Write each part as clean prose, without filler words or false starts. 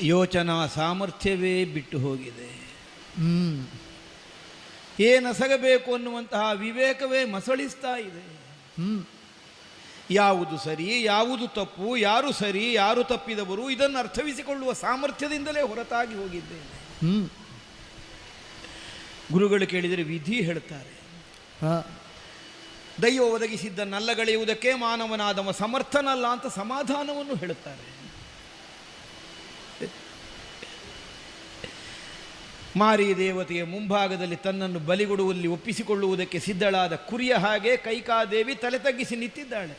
ಯೋಚನಾ ಸಾಮರ್ಥ್ಯವೇ ಬಿಟ್ಟು ಹೋಗಿದೆ. ಏನಸಗಬೇಕು ಅನ್ನುವಂತಹ ವಿವೇಕವೇ ಮಸಳಿಸ್ತಾ ಇದೆ. ಯಾವುದು ಸರಿ, ಯಾವುದು ತಪ್ಪು, ಯಾರು ಸರಿ, ಯಾರು ತಪ್ಪಿದವರು, ಇದನ್ನು ಅರ್ಥವಿಸಿಕೊಳ್ಳುವ ಸಾಮರ್ಥ್ಯದಿಂದಲೇ ಹೊರತಾಗಿ ಹೋಗಿದ್ದೇನೆ. ಗುರುಗಳು ಕೇಳಿದರೆ ವಿಧಿ ಹೇಳ್ತಾರೆ, ದೈವ ಒದಗಿಸಿದ್ದ ನಲ್ಲಗಳೆಯುವುದಕ್ಕೆ ಮಾನವನಾದವ ಸಮರ್ಥನಲ್ಲ ಅಂತ ಸಮಾಧಾನವನ್ನು ಹೇಳುತ್ತಾರೆ. ಮಾರಿ ದೇವತೆಯ ಮುಂಭಾಗದಲ್ಲಿ ತನ್ನನ್ನು ಬಲಿಗೊಡುವಲ್ಲಿ ಒಪ್ಪಿಸಿಕೊಳ್ಳುವುದಕ್ಕೆ ಸಿದ್ಧಳಾದ ಕುರಿಯ ಹಾಗೆ ಕೈಕಾದೇವಿ ತಲೆ ತಗ್ಗಿಸಿ ನಿಂತಿದ್ದಾಳೆ.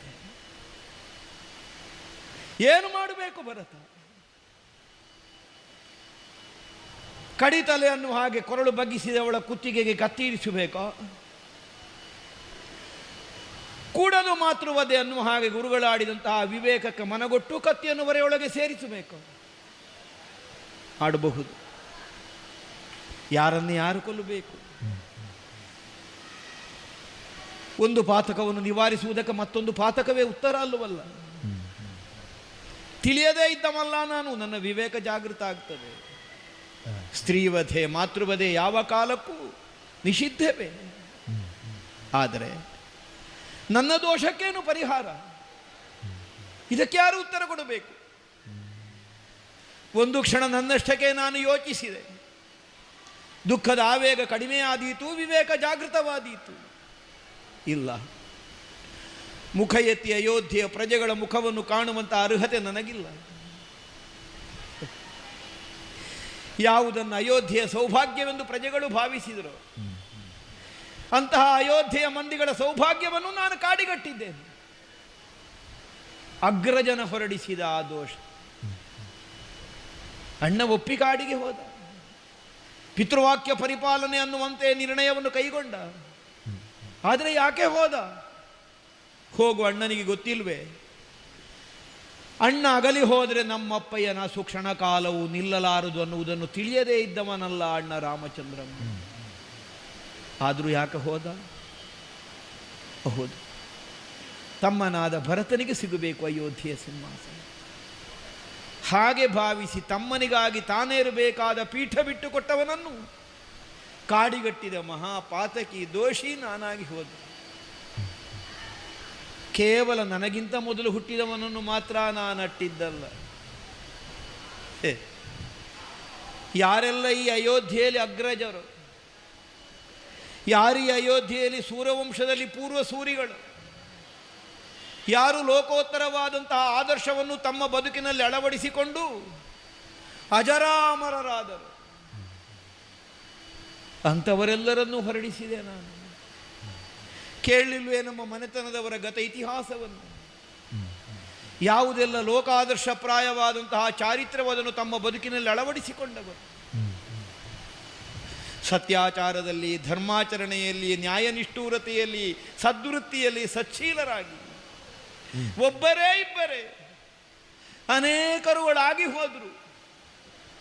ಏನು ಮಾಡಬೇಕು ಭರತ? ಕಡಿತಲೆ ಅನ್ನುವ ಹಾಗೆ ಕೊರಳು ಬಗ್ಗಿಸಿದವಳ ಕುತ್ತಿಗೆಗೆ ಕತ್ತಿರಿಸಬೇಕೋ? ಕೂಡಲು ಮಾತೃವಧೆ ಅನ್ನುವ ಹಾಗೆ ಗುರುಗಳಾಡಿದಂತಹ ವಿವೇಕಕ್ಕೆ ಮನಗೊಟ್ಟು ಕತ್ತಿಯನ್ನು ಒರೆಯೊಳಗೆ ಸೇರಿಸಬೇಕು? ಆಡಬಹುದು. ಯಾರನ್ನು ಯಾರು ಕೊಲ್ಲಬೇಕು? ಒಂದು ಪಾತಕವನ್ನು ನಿವಾರಿಸುವುದಕ್ಕೆ ಮತ್ತೊಂದು ಪಾತಕವೇ ಉತ್ತರ ಅಲ್ಲವಲ್ಲ. ತಿಳಿಯದೇ ಇದ್ದವಲ್ಲ ನಾನು, ನನ್ನ ವಿವೇಕ ಜಾಗೃತ ಆಗ್ತದೆ. ಸ್ತ್ರೀವಧೆ ಮಾತೃವಧೆ ಯಾವ ಕಾಲಕ್ಕೂ ನಿಷಿದ್ಧವೇ. ಆದರೆ ನನ್ನ ದೋಷಕ್ಕೇನು ಪರಿಹಾರ? ಇದಕ್ಕೆ ಯಾರು ಉತ್ತರ ಕೊಡಬೇಕು? ಒಂದು ಕ್ಷಣ ನನ್ನಷ್ಟಕ್ಕೆ ನಾನು ಯೋಚಿಸಿದೆ. ದುಃಖದ ಆವೇಗ ಕಡಿಮೆ ಆದೀತು, ವಿವೇಕ ಜಾಗೃತವಾದೀತು. ಇಲ್ಲ, ಮುಖ ಎತ್ತಿ ಅಯೋಧ್ಯೆಯ ಪ್ರಜೆಗಳ ಮುಖವನ್ನು ಕಾಣುವಂಥ ಅರ್ಹತೆ ನನಗಿಲ್ಲ. ಯಾವುದನ್ನು ಅಯೋಧ್ಯೆಯ ಸೌಭಾಗ್ಯವೆಂದು ಪ್ರಜೆಗಳು ಭಾವಿಸಿದರು, ಅಂತಹ ಅಯೋಧ್ಯೆಯ ಮಂದಿಗಳ ಸೌಭಾಗ್ಯವನ್ನು ನಾನು ಕಾಡಿಗಟ್ಟಿದ್ದೇನೆ. ಅಗ್ರಜನ ಹೊರಡಿಸಿದ ಆ ದೋಷ. ಅಣ್ಣ ಒಪ್ಪಿ ಕಾಡಿಗೆ ಹೋದ, ಪಿತೃವಾಕ್ಯ ಪರಿಪಾಲನೆ ಅನ್ನುವಂತೆ ನಿರ್ಣಯವನ್ನು ಕೈಗೊಂಡ. ಆದರೆ ಯಾಕೆ ಹೋದ? ಹೋಗು ಅಣ್ಣನಿಗೆ ಗೊತ್ತಿಲ್ವೇ? ಅಣ್ಣ ಅಗಲಿ ಹೋದರೆ ನಮ್ಮಪ್ಪಯ್ಯನ ಸುಕ್ಷಣ ಕಾಲವು ನಿಲ್ಲಲಾರದು ಅನ್ನುವುದನ್ನು ತಿಳಿಯದೇ ಇದ್ದವನಲ್ಲ ಅಣ್ಣ ರಾಮಚಂದ್ರ. ಆದರೂ ಯಾಕೆ ಹೋದ? ಹೌದು, ತಮ್ಮನಾದ ಭರತನಿಗೆ ಸಿಗಬೇಕು ಅಯೋಧ್ಯೆಯ ಸಿಂಹಾಸನ. ಹಾಗೆ ಭಾವಿಸಿ ತಮ್ಮನಿಗಾಗಿ ತಾನೇರಬೇಕಾದ ಪೀಠ ಬಿಟ್ಟುಕೊಟ್ಟವನನ್ನು ಕಾಡಿಗಟ್ಟಿದ ಮಹಾಪಾತಕಿ ದೋಷಿ ನಾನಾಗಿ ಹೋದ. ಕೇವಲ ನನಗಿಂತ ಮೊದಲು ಹುಟ್ಟಿದವನನ್ನು ಮಾತ್ರ ನಾನು ಅಟ್ಟಿದ್ದಲ್ಲ. ಯಾರೆಲ್ಲ ಈ ಅಯೋಧ್ಯೆಯಲ್ಲಿ ಅಗ್ರಜರು, ಯಾರು ಈ ಅಯೋಧ್ಯೆಯಲ್ಲಿ ಸೂರ್ಯವಂಶದಲ್ಲಿ ಪೂರ್ವ ಸೂರಿಗಳು, ಯಾರು ಲೋಕೋತ್ತರವಾದಂತಹ ಆದರ್ಶವನ್ನು ತಮ್ಮ ಬದುಕಿನಲ್ಲಿ ಅಳವಡಿಸಿಕೊಂಡು ಅಜರಾಮರರಾದರು, ಅಂಥವರೆಲ್ಲರನ್ನೂ ಹೊರಡಿಸಿದೆ ನಾನು. ಕೇಳಲಿಲ್ವೇ ನಮ್ಮ ಮನೆತನದವರ ಗತ ಇತಿಹಾಸವನ್ನು? ಯಾವುದೆಲ್ಲ ಲೋಕಾದರ್ಶಪ್ರಾಯವಾದಂತಹ ಚಾರಿತ್ರ್ಯವನ್ನು ತಮ್ಮ ಬದುಕಿನಲ್ಲಿ ಅಳವಡಿಸಿಕೊಂಡವರು. ಸತ್ಯಾಚಾರದಲ್ಲಿ, ಧರ್ಮಾಚರಣೆಯಲ್ಲಿ, ನ್ಯಾಯನಿಷ್ಠೂರತೆಯಲ್ಲಿ, ಸದ್ವೃತ್ತಿಯಲ್ಲಿ ಸಚ್ಛೀಲರಾಗಿ ಒಬ್ಬರೇ ಇಬ್ಬರೇ ಅನೇಕರುಗಳಾಗಿ ಹೋದರು.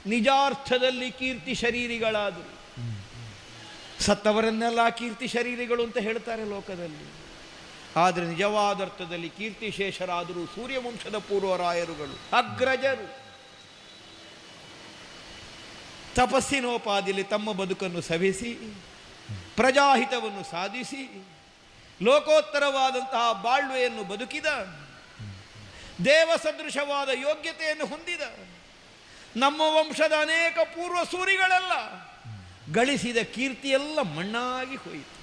ನಿಜಾರ್ಥದಲ್ಲಿ ಕೀರ್ತಿ ಶರೀರಿಗಳಾದರು. ಸತ್ತವರನ್ನೆಲ್ಲ ಕೀರ್ತಿ ಶರೀರಿಗಳು ಅಂತ ಹೇಳ್ತಾರೆ ಲೋಕದಲ್ಲಿ. ಆದರೆ ನಿಜವಾದರ್ಥದಲ್ಲಿ ಕೀರ್ತಿಶೇಷರಾದರೂ ಸೂರ್ಯವಂಶದ ಪೂರ್ವರಾಯರುಗಳು, ಅಗ್ರಜರು. ತಪಸ್ಸಿನೋಪಾದಿಯಲ್ಲಿ ತಮ್ಮ ಬದುಕನ್ನು ಸವೆಸಿ ಪ್ರಜಾಹಿತವನ್ನು ಸಾಧಿಸಿ ಲೋಕೋತ್ತರವಾದಂತಹ ಬಾಳ್ವೆಯನ್ನು ಬದುಕಿದ, ದೇವ ಸದೃಶವಾದ ಯೋಗ್ಯತೆಯನ್ನು ಹೊಂದಿದ ನಮ್ಮ ವಂಶದ ಅನೇಕ ಪೂರ್ವ ಸೂರಿಗಳೆಲ್ಲ ಗಳಿಸಿದ ಕೀರ್ತಿಯೆಲ್ಲ ಮಣ್ಣಾಗಿ ಹೋಯಿತು,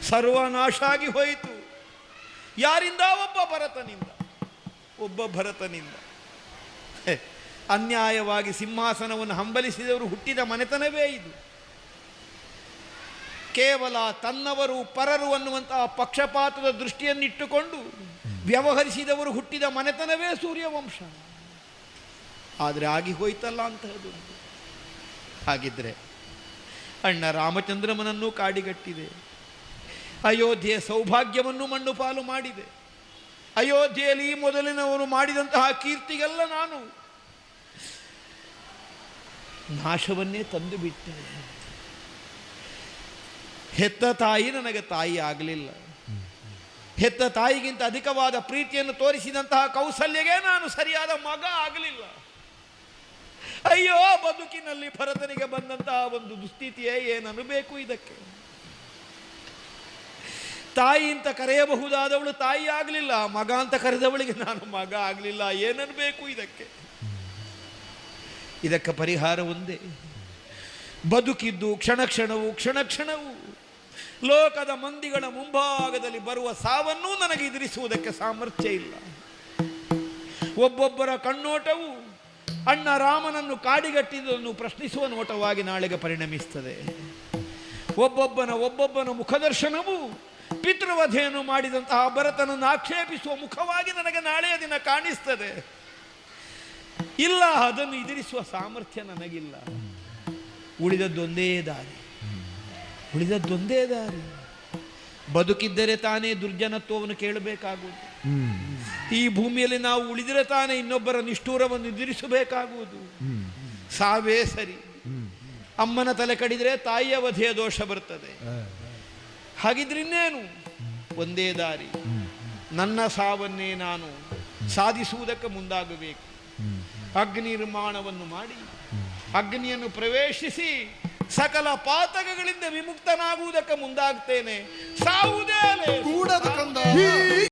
ಸರ್ವನಾಶ ಆಗಿ ಹೋಯಿತು. ಯಾರಿಂದ? ಒಬ್ಬ ಭರತನಿಂದ. ಅನ್ಯಾಯವಾಗಿ ಸಿಂಹಾಸನವನ್ನು ಹಂಬಲಿಸಿದವರು ಹುಟ್ಟಿದ ಮನೆತನವೇ ಇದು. ಕೇವಲ ತನ್ನವರು ಪರರು ಅನ್ನುವಂತಹ ಪಕ್ಷಪಾತದ ದೃಷ್ಟಿಯನ್ನಿಟ್ಟುಕೊಂಡು ವ್ಯವಹರಿಸಿದವರು ಹುಟ್ಟಿದ ಮನೆತನವೇ ಸೂರ್ಯವಂಶ. ಆದರೆ ಆಗಿ ಹೋಯ್ತಲ್ಲ ಅಂತಹದ್ದು. ಹಾಗಿದ್ರೆ ಅಣ್ಣ ರಾಮಚಂದ್ರಮನನ್ನು ಕಾಡಿಗಟ್ಟಿದೆ, ಅಯೋಧ್ಯೆಯ ಸೌಭಾಗ್ಯವನ್ನು ಮಣ್ಣು ಪಾಲು ಮಾಡಿದೆ. ಅಯೋಧ್ಯೆಯಲ್ಲಿ ಮೊದಲಿನವನು ಮಾಡಿದಂತಹ ಕೀರ್ತಿಗೆಲ್ಲ ನಾನು ನಾಶವನ್ನೇ ತಂದು ಬಿಟ್ಟೆ. ಹೆತ್ತ ತಾಯಿ ನನಗೆ ತಾಯಿ ಆಗಲಿಲ್ಲ. ಹೆತ್ತ ತಾಯಿಗಿಂತ ಅಧಿಕವಾದ ಪ್ರೀತಿಯನ್ನು ತೋರಿಸಿದಂತಹ ಕೌಸಲ್ಯಗೆ ನಾನು ಸರಿಯಾದ ಮಗ ಆಗಲಿಲ್ಲ. ಅಯ್ಯೋ, ಬದುಕಿನಲ್ಲಿ ಭರತನಿಗೆ ಬಂದಂತಹ ಒಂದು ದುಸ್ಥಿತಿಯೇ ಏನನ್ನಬೇಕು ಇದಕ್ಕೆ. ತಾಯಿ ಅಂತ ಕರೆಯಬಹುದಾದವಳು ತಾಯಿ ಆಗಲಿಲ್ಲ, ಮಗ ಅಂತ ಕರೆದವಳಿಗೆ ನಾನು ಮಗ ಆಗಲಿಲ್ಲ, ಏನನ್ನಬೇಕು ಇದಕ್ಕೆ? ಇದಕ್ಕೆ ಪರಿಹಾರ ಒಂದೇ, ಬದುಕಿದ್ದು ಕ್ಷಣ ಕ್ಷಣವೂ ಲೋಕದ ಮಂದಿಗಳ ಮುಂಭಾಗದಲ್ಲಿ ಬರುವ ಸಾವನ್ನೂ ನನಗೆ ಎದುರಿಸುವುದಕ್ಕೆ ಸಾಮರ್ಥ್ಯ ಇಲ್ಲ. ಒಬ್ಬೊಬ್ಬರ ಕಣ್ಣೋಟವು ಅಣ್ಣ ರಾಮನನ್ನು ಕಾಡಿಗಟ್ಟಿದ್ದನ್ನು ಪ್ರಶ್ನಿಸುವ ನೋಟವಾಗಿ ನಾಳೆಗೆ ಪರಿಣಮಿಸ್ತದೆ. ಒಬ್ಬೊಬ್ಬನ ಮುಖದರ್ಶನವು ಪಿತೃವಧೆಯನ್ನು ಮಾಡಿದಂತಹ ಭರತನನ್ನು ಆಕ್ಷೇಪಿಸುವ ಮುಖವಾಗಿ ನನಗೆ ನಾಳೆಯ ದಿನ ಕಾಣಿಸ್ತದೆ. ಇಲ್ಲ, ಅದನ್ನು ಎದುರಿಸುವ ಸಾಮರ್ಥ್ಯ ನನಗಿಲ್ಲ. ಉಳಿದದ್ದೊಂದೇ ದಾರಿ. ಬದುಕಿದ್ದರೆ ತಾನೇ ದುರ್ಜನತ್ವವನ್ನು ಕೇಳಬೇಕಾಗುವುದು. ಈ ಭೂಮಿಯಲ್ಲಿ ನಾವು ಉಳಿದರೆ ತಾನೇ ಇನ್ನೊಬ್ಬರ ನಿಷ್ಠೂರವನ್ನು ಎದುರಿಸಬೇಕಾಗುವುದು. ಸಾವೇ ಸರಿ. ಅಮ್ಮನ ತಲೆ ಕಡಿದರೆ ತಾಯಿಯ ವಧೆಯ ದೋಷ ಬರ್ತದೆ. ಹಾಗಿದ್ರೆ ಇನ್ನೇನು? ಒಂದೇ ದಾರಿ. ನನ್ನ ಸಾವನ್ನೇ ನಾನು ಸಾಧಿಸುವುದಕ್ಕೆ ಮುಂದಾಗಬೇಕು. ಅಗ್ನಿ ನಿರ್ಮಾಣವನ್ನು ಮಾಡಿ ಅಗ್ನಿಯನ್ನು ಪ್ರವೇಶಿಸಿ ಸಕಲ ಪಾತಕಗಳಿಂದ ವಿಮುಕ್ತನಾಗುವುದಕ್ಕೆ ಮುಂದಾಗ್ತೇನೆ. ಸಾವುದೇ